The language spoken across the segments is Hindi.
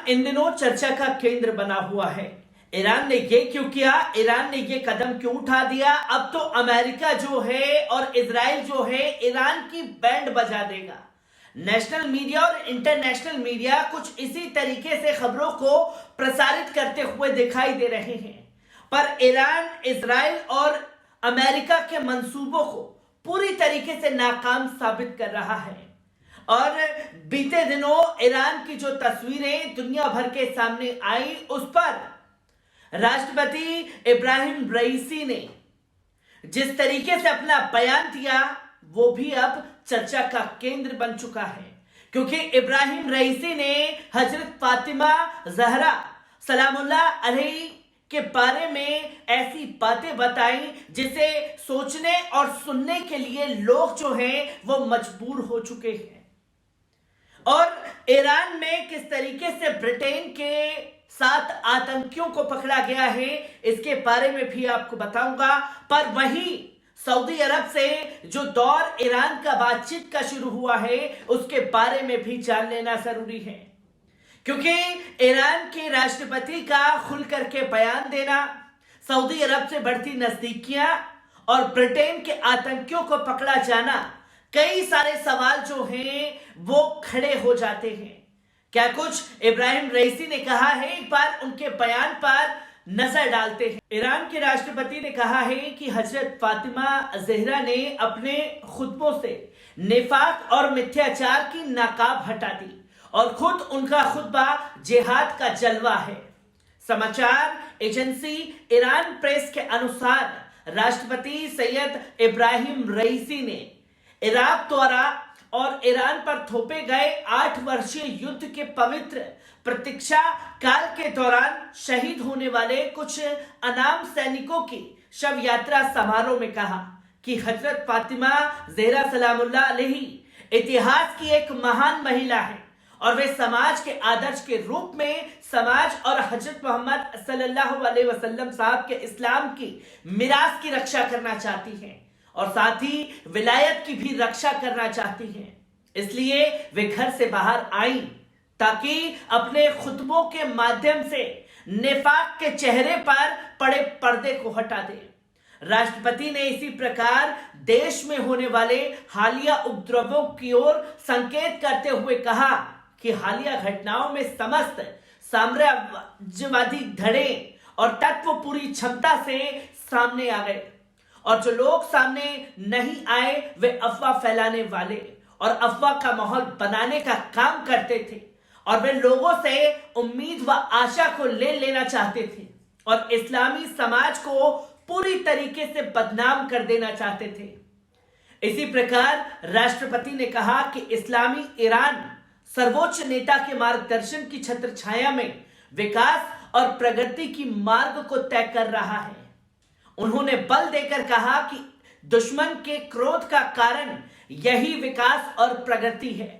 इन दिनों चर्चा का केंद्र बना हुआ है। ईरान ने ये क्यों किया, ईरान ने ये कदम क्यों उठा दिया। अब तो अमेरिका जो है और इजराइल जो है ईरान की बैंड बजा देगा। नेशनल मीडिया और इंटरनेशनल मीडिया कुछ इसी तरीके से खबरों को प्रसारित करते हुए दिखाई दे रहे हैं, पर ईरान इजराइल और अमेरिका के मंसूबों को पूरी तरीके से नाकाम साबित कर रहा है। और बीते दिनों ईरान की जो तस्वीरें दुनिया भर के सामने आई, उस पर राष्ट्रपति इब्राहिम रईसी ने जिस तरीके से अपना बयान दिया वो भी अब चर्चा का केंद्र बन चुका है, क्योंकि इब्राहिम रईसी ने हजरत फातिमा ज़हरा सलामुल्लाह अलैही के बारे में ऐसी बातें बताई जिसे सोचने और सुनने के लिए लोग जो हैं वो मजबूर हो चुके हैं। और ईरान में किस तरीके से ब्रिटेन के 7 आतंकियों को पकड़ा गया है इसके बारे में भी आपको बताऊंगा। पर वहीं सऊदी अरब से जो दौर ईरान का बातचीत का शुरू हुआ है उसके बारे में भी जान लेना जरूरी है, क्योंकि ईरान के राष्ट्रपति का खुल करके बयान देना, सऊदी अरब से बढ़ती नजदीकियां और ब्रिटेन के आतंकियों को पकड़ा जाना, कई सारे सवाल जो हैं वो खड़े हो जाते हैं। क्या कुछ इब्राहिम रईसी ने कहा है, एक बार उनके बयान पर नजर डालते हैं। ईरान के राष्ट्रपति ने कहा है कि हजरत फातिमा ज़हरा ने अपने खुतबों से निफाक और मिथ्याचार की नकाब हटा दी और खुद उनका खुतबा जिहाद का जलवा है। समाचार एजेंसी ईरान प्रेस के अनुसार राष्ट्रपति सैयद इब्राहिम रईसी ने इराक द्वारा और ईरान पर थोपे गए 8 वर्षीय युद्ध के पवित्र प्रतीक्षा काल के दौरान शहीद होने वाले कुछ अनाम सैनिकों की शव यात्रा समारोह में कहा कि हजरत फातिमा ज़हरा सलामुल्लाह अलैही इतिहास की एक महान महिला है और वे समाज के आदर्श के रूप में समाज और हजरत मोहम्मद सल्लल्लाहु अलैहि वसल्लम साहब के इस्लाम की मिरास की रक्षा करना चाहती हैं और साथ ही विलायत की भी रक्षा करना चाहती हैं। इसलिए वे घर से बाहर आई ताकि अपने खुतबों के माध्यम से निफाक के चेहरे पर पड़े पर्दे को हटा दे। राष्ट्रपति ने इसी प्रकार देश में होने वाले हालिया उपद्रवों की ओर संकेत करते हुए कहा कि हालिया घटनाओं में समस्त साम्राज्यवादी धड़े और तत्व पूरी क्षमता से सामने आ गए और जो लोग सामने नहीं आए वे अफवाह फैलाने वाले और अफवाह का माहौल बनाने का काम करते थे और वे लोगों से उम्मीद व आशा को ले लेना चाहते थे और इस्लामी समाज को पूरी तरीके से बदनाम कर देना चाहते थे। इसी प्रकार राष्ट्रपति ने कहा कि इस्लामी ईरान सर्वोच्च नेता के मार्गदर्शन की छत्र छाया में विकास और प्रगति की मार्ग को तय कर रहा है। उन्होंने बल देकर कहा कि दुश्मन के क्रोध का कारण यही विकास और प्रगति है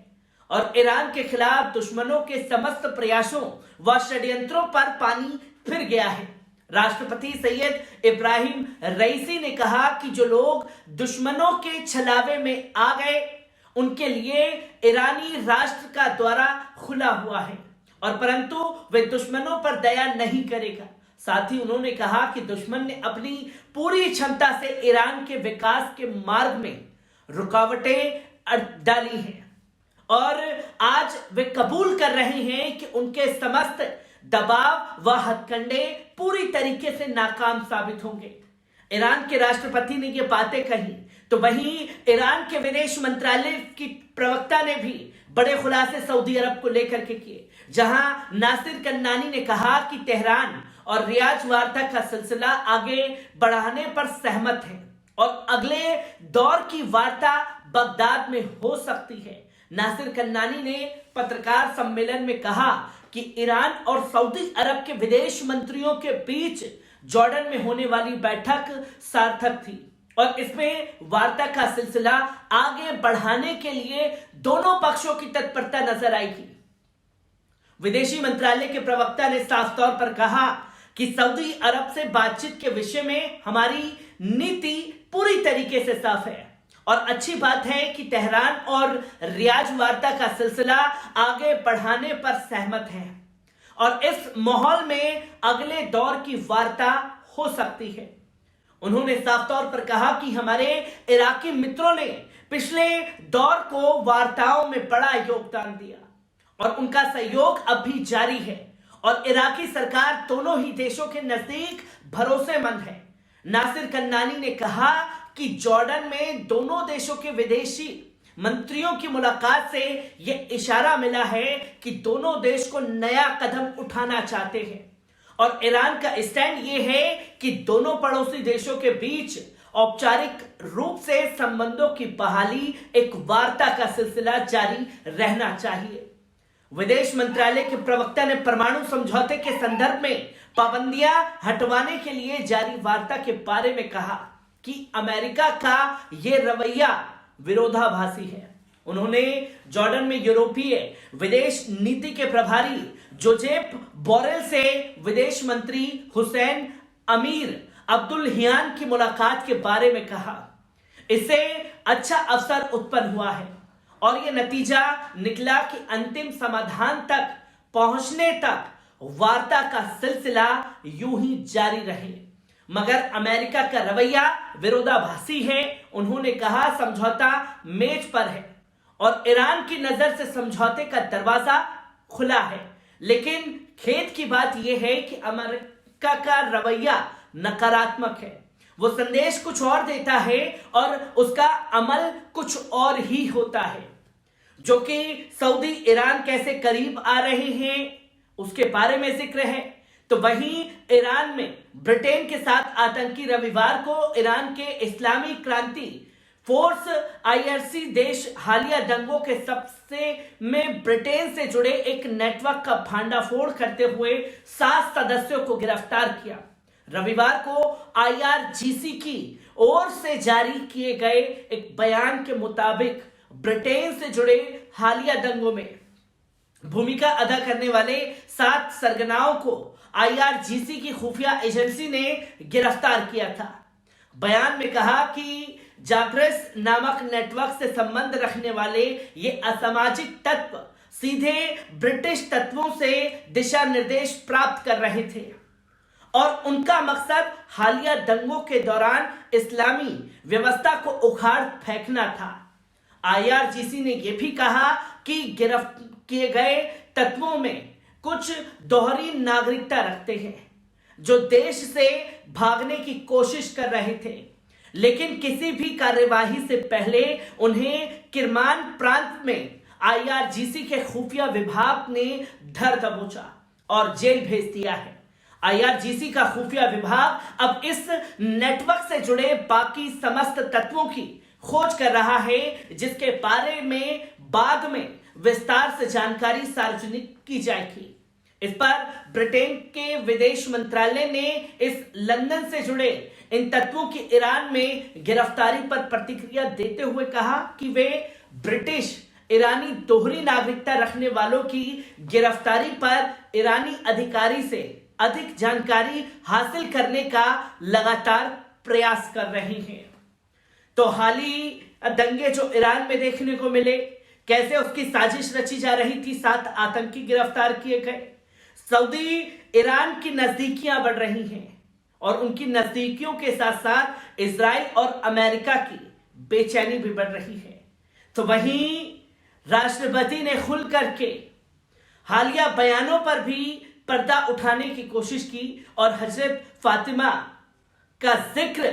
और ईरान के खिलाफ दुश्मनों के समस्त प्रयासों व षड्यंत्रों पर पानी फिर गया है। राष्ट्रपति सैयद इब्राहिम रईसी ने कहा कि जो लोग दुश्मनों के छलावे में आ गए उनके लिए ईरानी राष्ट्र का द्वारा खुला हुआ है और परंतु वे दुश्मनों पर दया नहीं करेगा। साथ ही उन्होंने कहा कि दुश्मन ने अपनी पूरी क्षमता से ईरान के विकास के मार्ग में रुकावटें डाली हैं और आज वे कबूल कर रहे हैं कि उनके समस्त दबाव व हथकंडे पूरी तरीके से नाकाम साबित होंगे। ईरान के राष्ट्रपति ने ये बातें कही तो वहीं ईरान के विदेश मंत्रालय की प्रवक्ता ने भी बड़े खुलासे सऊदी अरब को लेकर के किए, जहां नासिर कन्नानी ने कहा कि तेहरान और रियाद वार्ता का सिलसिला आगे बढ़ाने पर सहमत है और अगले दौर की वार्ता बगदाद में हो सकती है। नासिर कन्नानी ने पत्रकार सम्मेलन में कहा कि ईरान और सऊदी अरब के विदेश मंत्रियों के बीच जॉर्डन में होने वाली बैठक सार्थक थी और इसमें वार्ता का सिलसिला आगे बढ़ाने के लिए दोनों पक्षों की तत्परता नजर आएगी। विदेशी मंत्रालय के प्रवक्ता ने साफ तौर पर कहा कि सऊदी अरब से बातचीत के विषय में हमारी नीति पूरी तरीके से साफ है और अच्छी बात है कि तेहरान और रियाद वार्ता का सिलसिला आगे बढ़ाने पर सहमत है। और इस माहौल में अगले दौर की वार्ता हो सकती है। उन्होंने साफ तौर पर कहा कि हमारे इराकी मित्रों ने पिछले दौर को वार्ताओं में बड़ा योगदान दिया और उनका सहयोग अब भी जारी है और इराकी सरकार दोनों ही देशों के नजदीक भरोसेमंद है। नासिर कन्नानी ने कहा कि जॉर्डन में दोनों देशों के विदेशी मंत्रियों की मुलाकात से यह इशारा मिला है कि दोनों देश को नया कदम उठाना चाहते हैं और ईरान का स्टैंड यह है कि दोनों पड़ोसी देशों के बीच औपचारिक रूप से संबंधों की बहाली, एक वार्ता का सिलसिला जारी रहना चाहिए। विदेश मंत्रालय के प्रवक्ता ने परमाणु समझौते के संदर्भ में पाबंदियां हटवाने के लिए जारी वार्ता के बारे में कहा कि अमेरिका का यह रवैया विरोधाभासी है। उन्होंने जॉर्डन में यूरोपीय विदेश नीति के प्रभारी जोजेप बोरेल से विदेश मंत्री हुसैन अमीर अब्दुल्लाहियान की मुलाकात के बारे में कहा। इससे अच्छा अवसर उत्पन्न हुआ है और यह नतीजा निकला कि अंतिम समाधान तक पहुंचने तक वार्ता का सिलसिला यूं ही जारी रहे, मगर अमेरिका का रवैया विरोधाभासी है। उन्होंने कहा समझौता मेज पर है और ईरान की नजर से समझौते का दरवाजा खुला है, लेकिन खेद की बात यह है कि अमेरिका का रवैया नकारात्मक है। वो संदेश कुछ और देता है और उसका अमल कुछ और ही होता है, जो कि सऊदी ईरान कैसे करीब आ रहे हैं उसके बारे में जिक्र है। तो वहीं ईरान में ब्रिटेन के साथ आतंकी रविवार को ईरान के इस्लामी क्रांति फोर्स IRC देश हालिया दंगों के सबसे में ब्रिटेन से जुड़े एक नेटवर्क का भांडाफोड़ करते हुए 7 सदस्यों को गिरफ्तार किया। रविवार को IRGC की ओर से जारी किए गए एक बयान के मुताबिक ब्रिटेन से जुड़े हालिया दंगों में भूमिका अदा करने वाले 7 सरगनाओं को IRGC की खुफिया एजेंसी ने गिरफ्तार किया था। बयान में कहा कि जाग्रेस नामक नेटवर्क से संबंध रखने वाले ये असामाजिक तत्व सीधे ब्रिटिश तत्वों से दिशा निर्देश प्राप्त कर रहे थे और उनका मकसद हालिया दंगों के दौरान इस्लामी व्यवस्था को उखाड़ फेंकना था। IRGC ने यह भी कहा कि गिरफ्तार किए गए तत्वों में कुछ दोहरी नागरिकता रखते हैं जो देश से भागने की कोशिश कर रहे थे, लेकिन किसी भी कार्यवाही से पहले उन्हें किरमान प्रांत में IRGC के खुफिया विभाग ने धर दबोचा और जेल भेज दिया है। IRGC का खुफिया विभाग अब इस नेटवर्क से जुड़े बाकी समस्त तत्वों की खोज कर रहा है, जिसके बारे में बाद में विस्तार से जानकारी सार्वजनिक की जाएगी। इस पर ब्रिटेन के विदेश मंत्रालय ने इस लंदन से जुड़े इन तत्वों की ईरान में गिरफ्तारी पर प्रतिक्रिया देते हुए कहा कि वे ब्रिटिश ईरानी दोहरी नागरिकता रखने वालों की गिरफ्तारी पर ईरानी अधिकारी से अधिक जानकारी हासिल करने का लगातार प्रयास कर रहे हैं। तो हाली दंगे जो ईरान में देखने को मिले, कैसे उसकी साजिश रची जा रही थी, 7 आतंकी गिरफ्तार किए गए, सऊदी ईरान की नजदीकियां बढ़ रही हैं और उनकी नजदीकियों के साथ साथ इजराइल और अमेरिका की बेचैनी भी बढ़ रही है। तो वहीं राष्ट्रपति ने खुल करके हालिया बयानों पर भी पर्दा उठाने की कोशिश की और हजरत फातिमा का जिक्र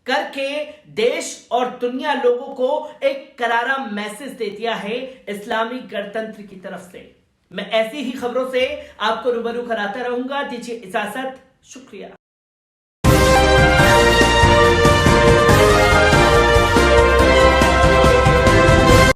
करके देश और दुनिया लोगों को एक करारा मैसेज दे दिया है इस्लामी गणतंत्र की तरफ से। मैं ऐसी ही खबरों से आपको रूबरू कराता रहूंगा। दीजिए इजाजत, शुक्रिया।